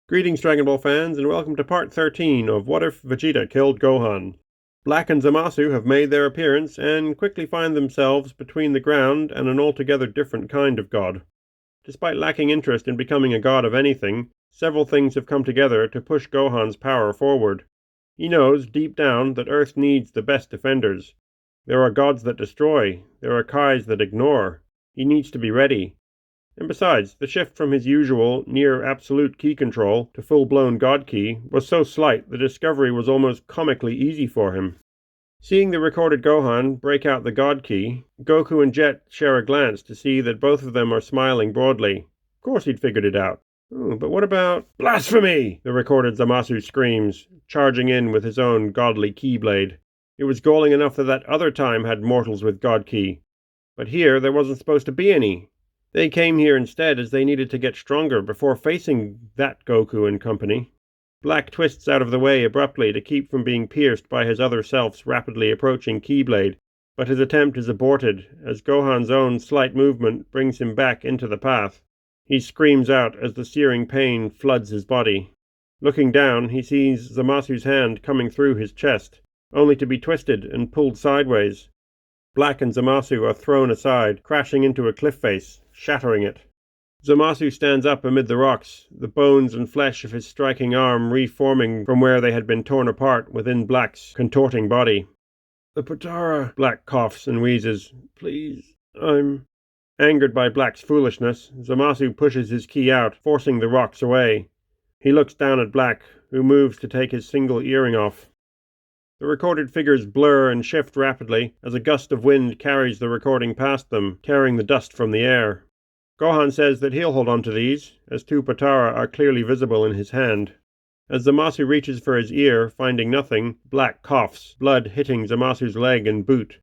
Greetings, Dragon Ball fans, and welcome to part 13 of What If Vegeta Killed Gohan. Black and Zamasu have made their appearance and quickly find themselves between the ground and an altogether different kind of god. Despite lacking interest in becoming a god of anything, several things have come together to push Gohan's power forward. He knows, deep down, that Earth needs the best defenders. There are gods that destroy, there are Kais that ignore. He needs to be ready. And besides, the shift from his usual, near-absolute ki control to full-blown god ki was so slight the discovery was almost comically easy for him. Seeing the recorded Gohan break out the god ki, Goku and Jet share a glance to see that both of them are smiling broadly. Of course he'd figured it out. But what about... Blasphemy! The recorded Zamasu screams, charging in with his own godly ki-blade. It was galling enough that other time had mortals with god ki. But here there wasn't supposed to be any. They came here instead as they needed to get stronger before facing that Goku and company. Black twists out of the way abruptly to keep from being pierced by his other self's rapidly approaching Keyblade, but his attempt is aborted as Gohan's own slight movement brings him back into the path. He screams out as the searing pain floods his body. Looking down, he sees Zamasu's hand coming through his chest, only to be twisted and pulled sideways. Black and Zamasu are thrown aside, crashing into a cliff face, shattering it. Zamasu stands up amid the rocks, the bones and flesh of his striking arm reforming from where they had been torn apart within Black's contorting body. "The Potara," Black coughs and wheezes. "Please, I'm..." Angered by Black's foolishness, Zamasu pushes his ki out, forcing the rocks away. He looks down at Black, who moves to take his single earring off. The recorded figures blur and shift rapidly as a gust of wind carries the recording past them, tearing the dust from the air. Gohan says that he'll hold on to these, as two Potara are clearly visible in his hand. As Zamasu reaches for his ear, finding nothing, Black coughs, blood hitting Zamasu's leg and boot.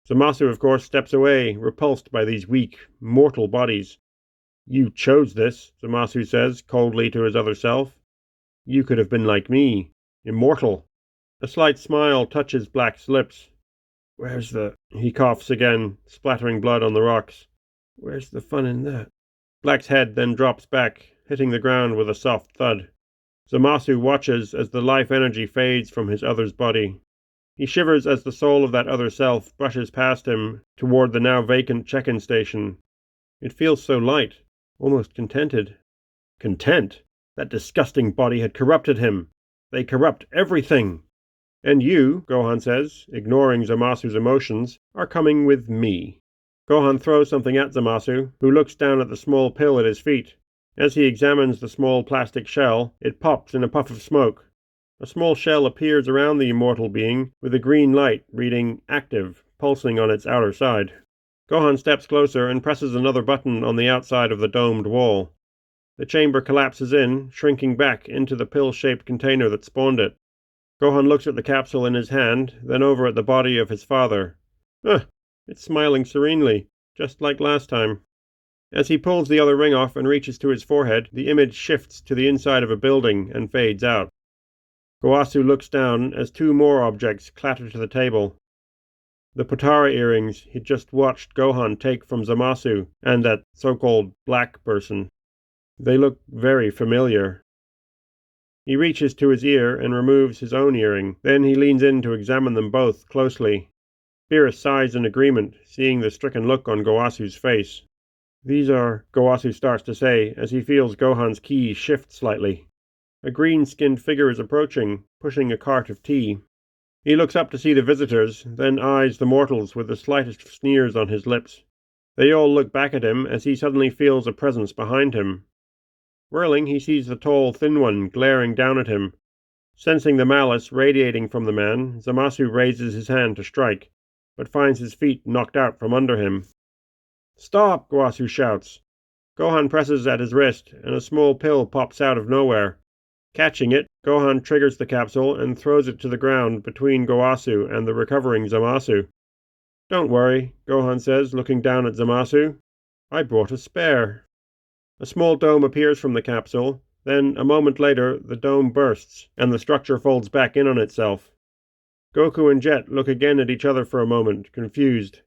Zamasu, of course, steps away, repulsed by these weak, mortal bodies. "You chose this," Zamasu says coldly to his other self. "You could have been like me, immortal." A slight smile touches Black's lips. "Where's the..." He coughs again, splattering blood on the rocks. "Where's the fun in that?" Black's head then drops back, hitting the ground with a soft thud. Zamasu watches as the life energy fades from his other's body. He shivers as the soul of that other self brushes past him toward the now vacant check-in station. It feels so light, almost contented. Content? That disgusting body had corrupted him. They corrupt everything. "And you," Gohan says, ignoring Zamasu's emotions, "are coming with me." Gohan throws something at Zamasu, who looks down at the small pill at his feet. As he examines the small plastic shell, it pops in a puff of smoke. A small shell appears around the immortal being, with a green light reading "Active" pulsing on its outer side. Gohan steps closer and presses another button on the outside of the domed wall. The chamber collapses in, shrinking back into the pill-shaped container that spawned it. Gohan looks at the capsule in his hand, then over at the body of his father. It's smiling serenely, just like last time. As he pulls the other ring off and reaches to his forehead, the image shifts to the inside of a building and fades out. Gowasu looks down as two more objects clatter to the table. The Potara earrings he'd just watched Gohan take from Zamasu and that so-called black person. They look very familiar. He reaches to his ear and removes his own earring. Then he leans in to examine them both closely. Beerus sighs in agreement, seeing the stricken look on Gowasu's face. "These are..." Gowasu starts to say as he feels Gohan's ki shift slightly. A green-skinned figure is approaching, pushing a cart of tea. He looks up to see the visitors, then eyes the mortals with the slightest of sneers on his lips. They all look back at him as he suddenly feels a presence behind him. Whirling, he sees the tall, thin one glaring down at him. Sensing the malice radiating from the man, Zamasu raises his hand to strike, but finds his feet knocked out from under him. "Stop!" Gowasu shouts. Gohan presses at his wrist, and a small pill pops out of nowhere. Catching it, Gohan triggers the capsule and throws it to the ground between Gowasu and the recovering Zamasu. "Don't worry," Gohan says, looking down at Zamasu. "I brought a spare." A small dome appears from the capsule, then, a moment later, the dome bursts, and the structure folds back in on itself. Goku and Jet look again at each other for a moment, confused.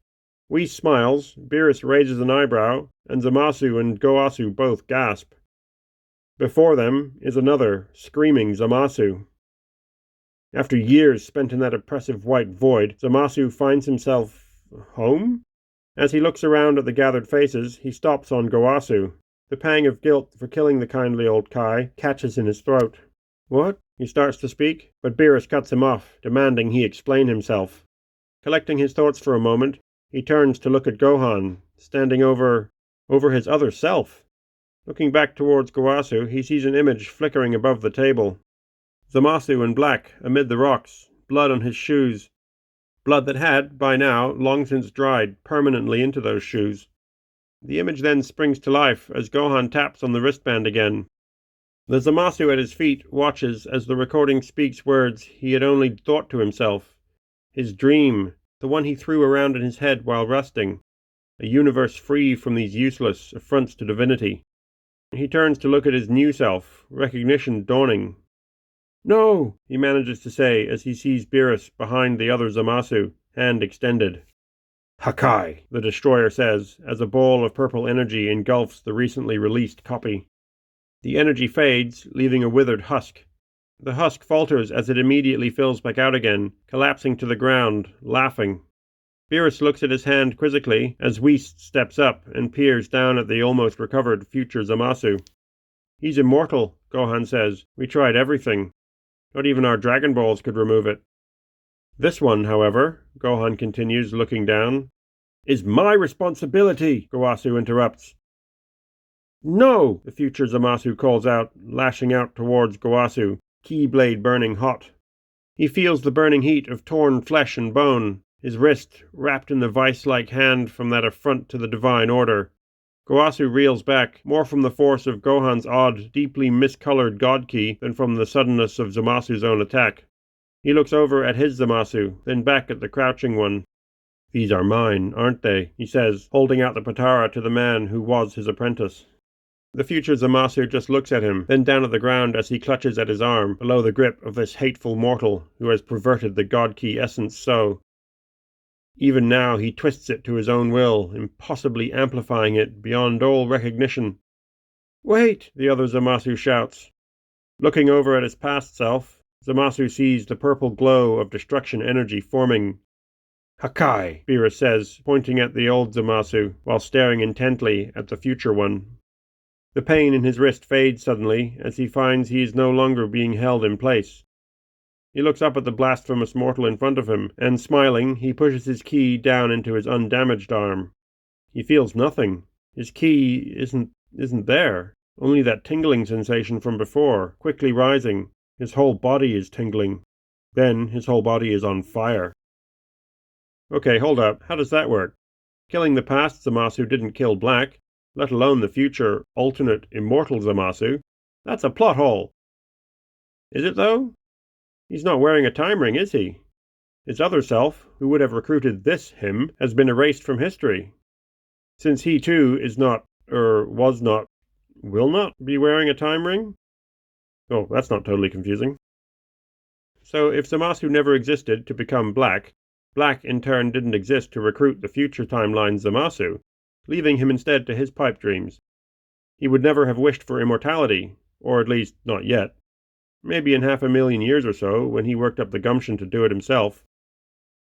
Whis smiles, Beerus raises an eyebrow, and Zamasu and Gowasu both gasp. Before them is another, screaming Zamasu. After years spent in that oppressive white void, Zamasu finds himself home? As he looks around at the gathered faces, he stops on Gowasu. The pang of guilt for killing the kindly old Kai catches in his throat. What? He starts to speak, but Beerus cuts him off, demanding he explain himself. Collecting his thoughts for a moment, he turns to look at Gohan, standing over his other self. Looking back towards Gowasu, he sees an image flickering above the table. Zamasu in black, amid the rocks, blood on his shoes. Blood that had, by now, long since dried permanently into those shoes. The image then springs to life as Gohan taps on the wristband again. The Zamasu at his feet watches as the recording speaks words he had only thought to himself. His dream, the one he threw around in his head while resting. A universe free from these useless affronts to divinity. He turns to look at his new self, recognition dawning. "No!" he manages to say as he sees Beerus behind the other Zamasu, hand extended. "Hakai," the destroyer says, as a ball of purple energy engulfs the recently released copy. The energy fades, leaving a withered husk. The husk falters as it immediately fills back out again, collapsing to the ground, laughing. Beerus looks at his hand quizzically as Whis steps up and peers down at the almost recovered future Zamasu. "He's immortal," Gohan says. "We tried everything. Not even our Dragonballs could remove it." "This one, however," Gohan continues, looking down, "is my responsibility," Gowasu interrupts. "No!" the future Zamasu calls out, lashing out towards Gowasu, keyblade burning hot. He feels the burning heat of torn flesh and bone, his wrist wrapped in the vice-like hand from that affront to the divine order. Gowasu reels back, more from the force of Gohan's odd, deeply miscolored god ki than from the suddenness of Zamasu's own attack. He looks over at his Zamasu, then back at the crouching one. "These are mine, aren't they?" he says, holding out the Potara to the man who was his apprentice. The future Zamasu just looks at him, then down at the ground as he clutches at his arm, below the grip of this hateful mortal who has perverted the god ki essence so. Even now he twists it to his own will, impossibly amplifying it beyond all recognition. "Wait!" the other Zamasu shouts. Looking over at his past self, Zamasu sees the purple glow of destruction energy forming. "Hakai," Beerus says, pointing at the old Zamasu, while staring intently at the future one. The pain in his wrist fades suddenly as he finds he is no longer being held in place. He looks up at the blasphemous mortal in front of him, and smiling, he pushes his ki down into his undamaged arm. He feels nothing. His ki isn't there. Only that tingling sensation from before, quickly rising. His whole body is tingling. Then his whole body is on fire. Okay, hold up. How does that work? Killing the past Zamasu didn't kill Black, let alone the future, alternate, immortal Zamasu. That's a plot hole. Is it, though? He's not wearing a time ring, is he? His other self, who would have recruited this him, has been erased from history. Since he too is not, was not, will not be wearing a time ring? Oh, that's not totally confusing. So if Zamasu never existed to become Black, Black in turn didn't exist to recruit the future timeline's Zamasu, leaving him instead to his pipe dreams. He would never have wished for immortality, or at least not yet. Maybe in 500,000 years or so, when he worked up the gumption to do it himself.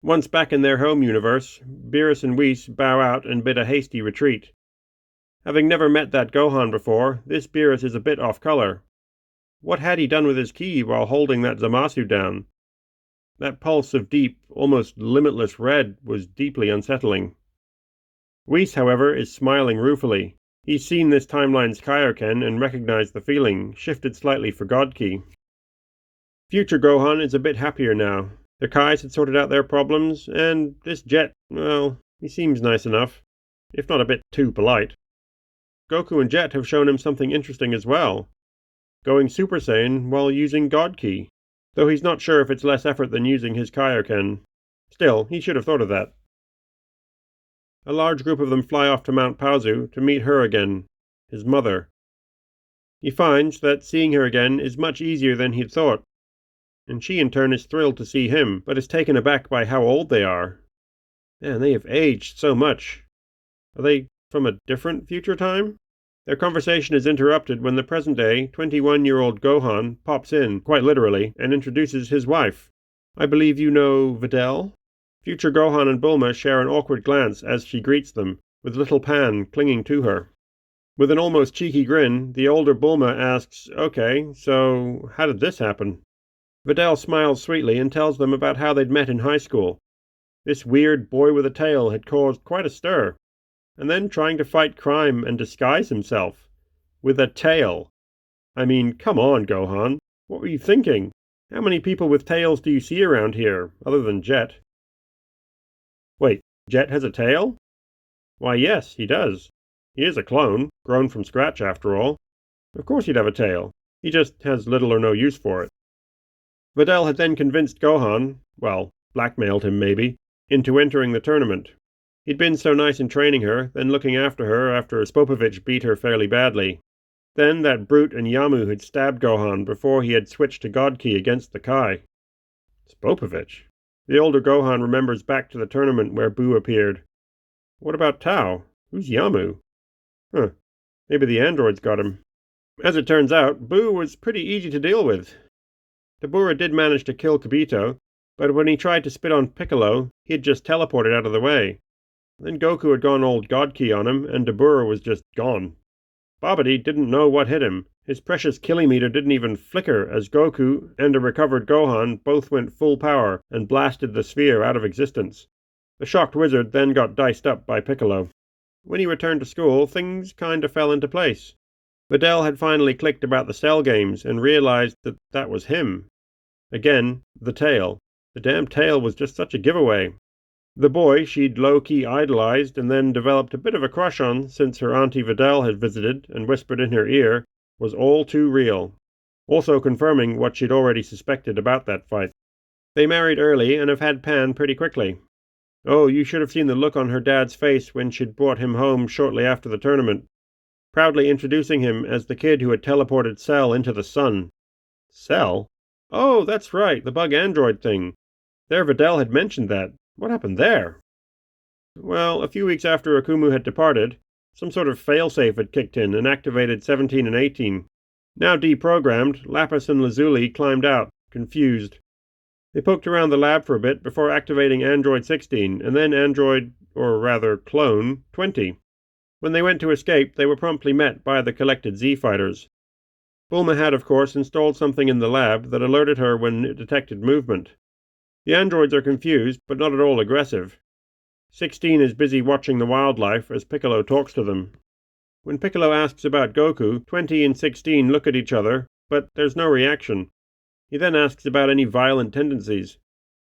Once back in their home universe, Beerus and Whis bow out and bid a hasty retreat. Having never met that Gohan before, this Beerus is a bit off color. What had he done with his ki while holding that Zamasu down? That pulse of deep, almost limitless red was deeply unsettling. Whis, however, is smiling ruefully. He's seen this timeline's Kaioken and recognized the feeling, shifted slightly for God Ki. Future Gohan is a bit happier now. The Kais had sorted out their problems, and this Jet, well, he seems nice enough, if not a bit too polite. Goku and Jet have shown him something interesting as well. Going Super Saiyan while using God Ki, though he's not sure if it's less effort than using his Kaioken. Still, he should have thought of that. A large group of them fly off to Mount Paozu to meet her again, his mother. He finds that seeing her again is much easier than he'd thought, and she in turn is thrilled to see him, but is taken aback by how old they are. Man, they have aged so much. Are they from a different future time? Their conversation is interrupted when the present-day 21-year-old Gohan pops in, quite literally, and introduces his wife. I believe you know Videl? Future Gohan and Bulma share an awkward glance as she greets them, with little Pan clinging to her. With an almost cheeky grin, the older Bulma asks, "Okay, so how did this happen?" Videl smiles sweetly and tells them about how they'd met in high school. This weird boy with a tail had caused quite a stir, and then trying to fight crime and disguise himself. With a tail. I mean, come on, Gohan. What were you thinking? How many people with tails do you see around here, other than Jet? Wait, Jet has a tail? Why, yes, he does. He is a clone, grown from scratch after all. Of course he'd have a tail. He just has little or no use for it. Videl had then convinced Gohan, well, blackmailed him maybe, into entering the tournament. He'd been so nice in training her, then looking after her after Spopovich beat her fairly badly. Then that brute and Yamu had stabbed Gohan before he had switched to God Ki against the Kai. Spopovich? The older Gohan remembers back to the tournament where Buu appeared. What about Tao? Who's Yamu? Maybe the androids got him. As it turns out, Buu was pretty easy to deal with. Dabura did manage to kill Kibito, but when he tried to spit on Piccolo, he had just teleported out of the way. Then Goku had gone old God Ki on him, and Dabura was just gone. Babidi didn't know what hit him. His precious killimeter didn't even flicker as Goku and a recovered Gohan both went full power and blasted the sphere out of existence. The shocked wizard then got diced up by Piccolo. When he returned to school, things kinda fell into place. Videl had finally clicked about the Cell games and realized that that was him. Again, the tail. The damn tail was just such a giveaway. The boy she'd low-key idolized and then developed a bit of a crush on since her Auntie Videl had visited and whispered in her ear was all too real, also confirming what she'd already suspected about that fight. They married early and have had Pan pretty quickly. Oh, you should have seen the look on her dad's face when she'd brought him home shortly after the tournament, proudly introducing him as the kid who had teleported Cell into the sun. Cell? Oh, that's right, the bug android thing. Their Videl had mentioned that. What happened there? Well, a few weeks after Akumu had departed, some sort of failsafe had kicked in and activated 17 and 18. Now deprogrammed, Lapis and Lazuli climbed out, confused. They poked around the lab for a bit before activating Android 16, and then Android, or rather clone, 20. When they went to escape, they were promptly met by the collected Z-Fighters. Bulma had, of course, installed something in the lab that alerted her when it detected movement. The androids are confused, but not at all aggressive. 16 is busy watching the wildlife as Piccolo talks to them. When Piccolo asks about Goku, 20 and 16 look at each other, but there's no reaction. He then asks about any violent tendencies.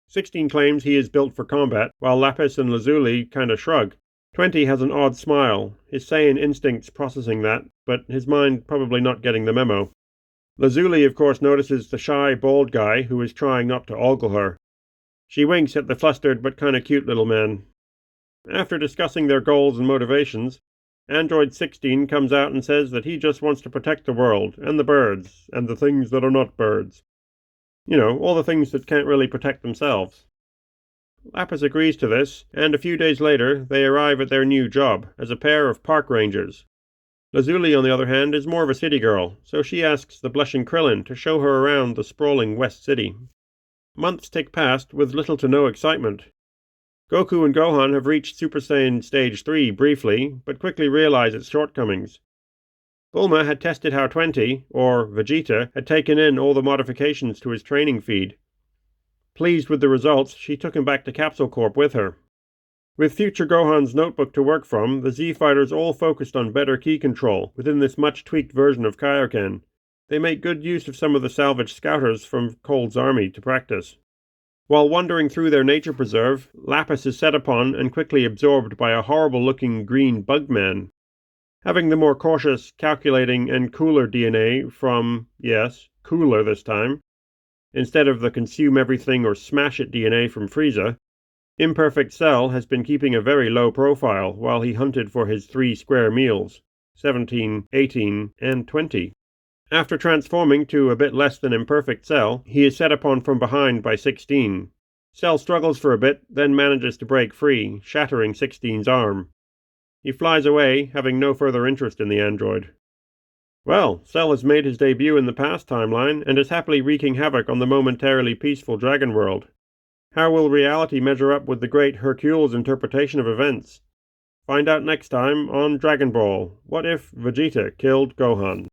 16 claims he is built for combat, while Lapis and Lazuli kinda shrug. 20 has an odd smile, his Saiyan instincts processing that, but his mind probably not getting the memo. Lazuli, of course, notices the shy, bald guy who is trying not to ogle her. She winks at the flustered but kinda cute little man. After discussing their goals and motivations, Android 16 comes out and says that he just wants to protect the world, and the birds, and the things that are not birds. You know, all the things that can't really protect themselves. Lapis agrees to this, and a few days later they arrive at their new job, as a pair of park rangers. Lazuli, on the other hand, is more of a city girl, so she asks the blushing Krillin to show her around the sprawling West City. Months tick past with little to no excitement. Goku and Gohan have reached Super Saiyan Stage 3 briefly, but quickly realize its shortcomings. Bulma had tested how 20, or Vegeta, had taken in all the modifications to his training feed. Pleased with the results, she took him back to Capsule Corp with her. With future Gohan's notebook to work from, the Z-Fighters all focused on better ki control within this much-tweaked version of Kaioken. They make good use of some of the salvaged scouters from Cold's army to practice. While wandering through their nature preserve, Lapis is set upon and quickly absorbed by a horrible-looking green bug man. Having the more cautious, calculating, and cooler DNA from, yes, cooler this time, instead of the consume-everything-or-smash-it DNA from Frieza, Imperfect Cell has been keeping a very low profile while he hunted for his 3 square meals, 17, 18, and 20. After transforming to a bit less than Imperfect Cell, he is set upon from behind by 16. Cell struggles for a bit, then manages to break free, shattering 16's arm. He flies away, having no further interest in the android. Well, Cell has made his debut in the past timeline and is happily wreaking havoc on the momentarily peaceful Dragon World. How will reality measure up with the great Hercule's interpretation of events? Find out next time on Dragon Ball. What if Vegeta killed Gohan?